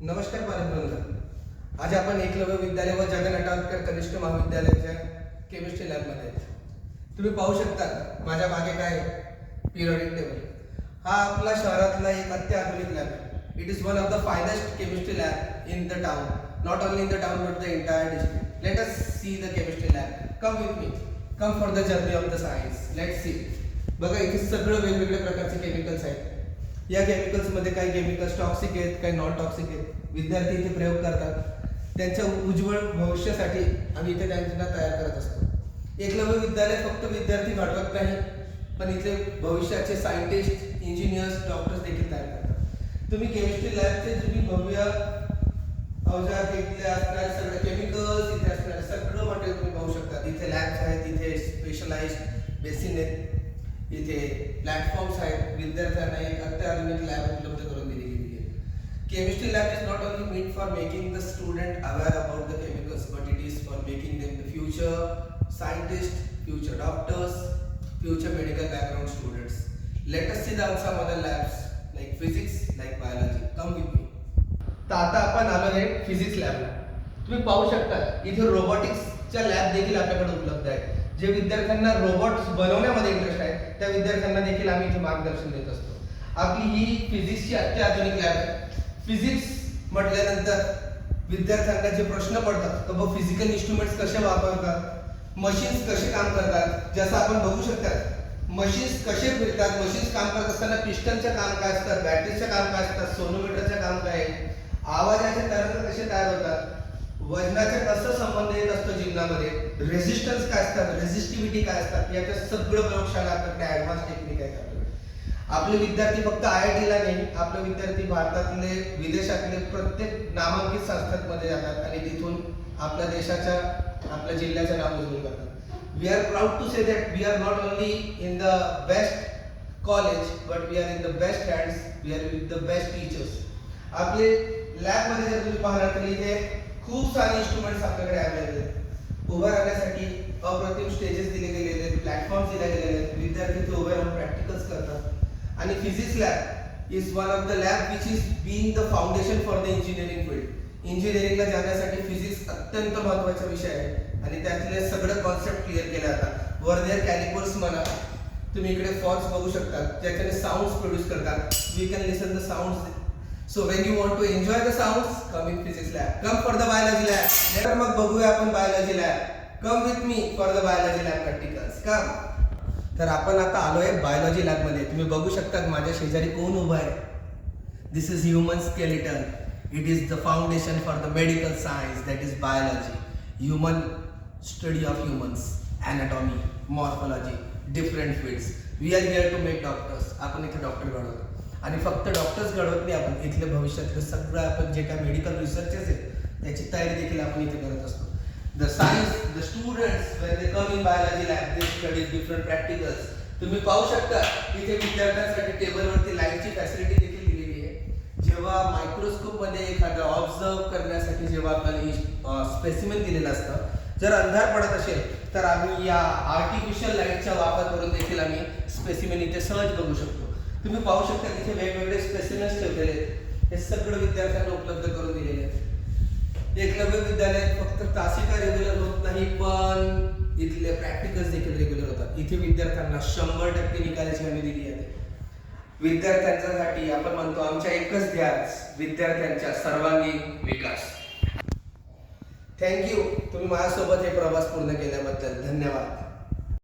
नमस्कार पालकवृंद, आज आपण एकलव्य विद्यालय व जगन अटावकर कनिष्ठ महाविद्यालयाच्या केमिस्ट्री लॅबमध्ये तुम्ही पाहू शकता माझ्या मागे काय पिरियडिक टेबल. हा आपला शहरातला एक अत्याधुनिक लॅब आहे. It is one of the finest chemistry lab in the town, not only in the town but the entire district. Let us see the chemistry lab. Come with me, come for the journey of the science. Let's see. बघा, इथे सगळं वेगवेगळ्या प्रकारचे chemicals आहेत. या chemicals मध्ये काही chemicals toxic आहेत, काही नॉन टॉक्सिक आहेत. विद्यार्थी इथे प्रयोग करतात. त्यांच्या उज्ज्वल भविष्यासाठी आम्ही इथे त्यांना तयार करत असतो. एकलव्य विद्यालय फक्त विद्यार्थी घडवत नाही, पण इथे भविष्याचे सायंटिस्ट, इंजिनियर्स, डॉक्टर्स देखील तयार करतात. तुम्ही केमिस्ट्री लॅबचे तुम्ही भव्य अवजार इथले असणारे सगळे केमिकल्स, इथे असणारे सगळं मटेरियल तुम्ही पाहू शकता. इथे लॅब्स आहेत, इथे स्पेशलाइज्ड बेसिन आहेत, इथे प्लॅटफॉर्म्स आहेत. विद्यार्थ्यांना एक अत्याधुनिक लॅब उपलब्ध करून दिली गेली आहे. Chemistry lab is not only made for making the student aware about the chemicals, but it is for making them the future scientist, future doctors, future medical background students. Let us see some other labs like physics, like biology. Come with me. तर आता आपण आलो आहे physics लॅबला. तुम्ही पाहू शकता इथे रोबोटिक्सच्या lab देखील आपल्याकडे उपलब्ध आहेत. जे विद्यार्थ्यांना रोबोट्स बनवण्यामध्ये इंटरेस्ट आहे त्या विद्यार्थ्यांना देखील आम्ही इथे मार्गदर्शन देत असतो. आपली ही फिजिक्सची अत्याधुनिक लॅब आहे. फिजिक्स म्हटल्यानंतर विद्यार्थ्यांना जे प्रश्न पडतात तर फिजिकल इन्स्ट्रुमेंट्स कसे वापरतात, मशीन्स कसे काम करतात, जसं आपण बघू शकता मशीन्स कसे फिरतात, मशीन्स काम करत असताना पिस्टनचे काम काय असतात, बॅटरीचे काम काय असतात, सोनोमीटरचे काम काय आहे, आवाजाचे तरंग कसे तयार होतात, वजनाचे कसं संबंध येत असतो जीवनामध्ये, रेजिस्टन्स काय असतात, रेजिस्टिव्हिटी काय असतात, याच्या सगळं प्रयोगशाळा आपल्याकडे ऍडव्हान्स टेक्निक आहे. आपले विद्यार्थी फक्त IIT ला नाही, आपले विद्यार्थी भारतातले, विदेशातले प्रत्येक नामांकित संस्थांमध्ये जातात आणि तिथून आपल्या देशाच्या, आपल्या जिल्ह्याचं नाव उज्ज्वल करतात. We are proud to say that we are not only in the best college, but we are in the best hands. We are with the best teachers. आपले लॅब मध्ये जर तुम्ही पाहणार तर इथे खूप सारे इन्स्ट्रुमेंट्स आपल्याकडे अवेलेबल आहेत. उभं राहण्यासाठी अप्रतिम स्टेजेस दिले गेलेले आहेत, प्लॅटफॉर्म्स दिले गेलेले आहेत. विद्यार्थी ते उभे राहून प्रॅक्टिकल्स करतात. आणि physics lab is one of the lab which is being the foundation for the engineering field. इंजिनिअरिंगला जाण्यासाठी फिजिक्स अत्यंत महत्त्वाचा विषय आहे आणि त्यातले सगळं कॉन्सेप्ट क्लिअर केले जातात. वर्नियर कॅलिपर्स म्हणा, तुम्ही इकडे फॉर्स बघू शकता ज्याच्याने साऊंड्स प्रोड्यूस करतात. We can listen the sounds. So when you want to enjoy the sounds, come in physics lab. Come for the biology lab. तर मग बघूया आपण biology lab. Come with me for the biology lab practicals. Come. तर आपण आता आलोय biology lab मध्ये. तुम्ही बघू शकता माझ्या शेजारी कोण उभा आहे. This is human skeleton. It is the foundation for the medical science, that is biology, human study of humans, anatomy, morphology, different fields. We are here to make doctors. आपण इथे डॉक्टर घडवतो आणि फक्त डॉक्टर्स घडवत नाही, आपण इथले भविष्यातले सगळं आपण जे काय मेडिकल रिसर्चेस आहेत त्याची तयारी देखील आपण इथे करत असतो. The science, the students when they come in biology lab, they study different practicals. तुम्ही पाहू शकता इथे विद्यार्थ्यांसाठी टेबलवरती लाईटची फॅसिलिटी देखील दिलेली आहे. जेव्हा मायक्रोस्कोप मध्ये एखादं ऑब्झर्व करण्यासाठी जेव्हा आपल्याला स्पेसिमेन दिलेलं असतं, जर अंधार पडत असेल तर आम्ही या आर्टिफिशियल लाईटचा वापर करून देखील आम्ही स्पेसिमेन इथे सहज बघू शकतो. तुम्ही पाहू शकता इथे वेगवेगळे स्पेसिमेन्स ठेवलेले आहेत. हे सगळं विद्यार्थ्यांना उपलब्ध करून दिलेले आहेत. एकलव्य विद्यालयात फक्त तासिका रेग्युलर होत नाही, पण इथले प्रॅक्टिकल्स देखील रेग्युलर होतात. इथे विद्यार्थ्यांना 100% निकालाची हमी दिली आहे. विद्यार्थ्यांसाठी आपण म्हणतो आमच्या एकच ध्यास, विद्यार्थ्यांच्या सर्वांगीण विकास. थँक्यू. तुम्ही माझ्यासोबत हे प्रवास पूर्ण केल्याबद्दल धन्यवाद.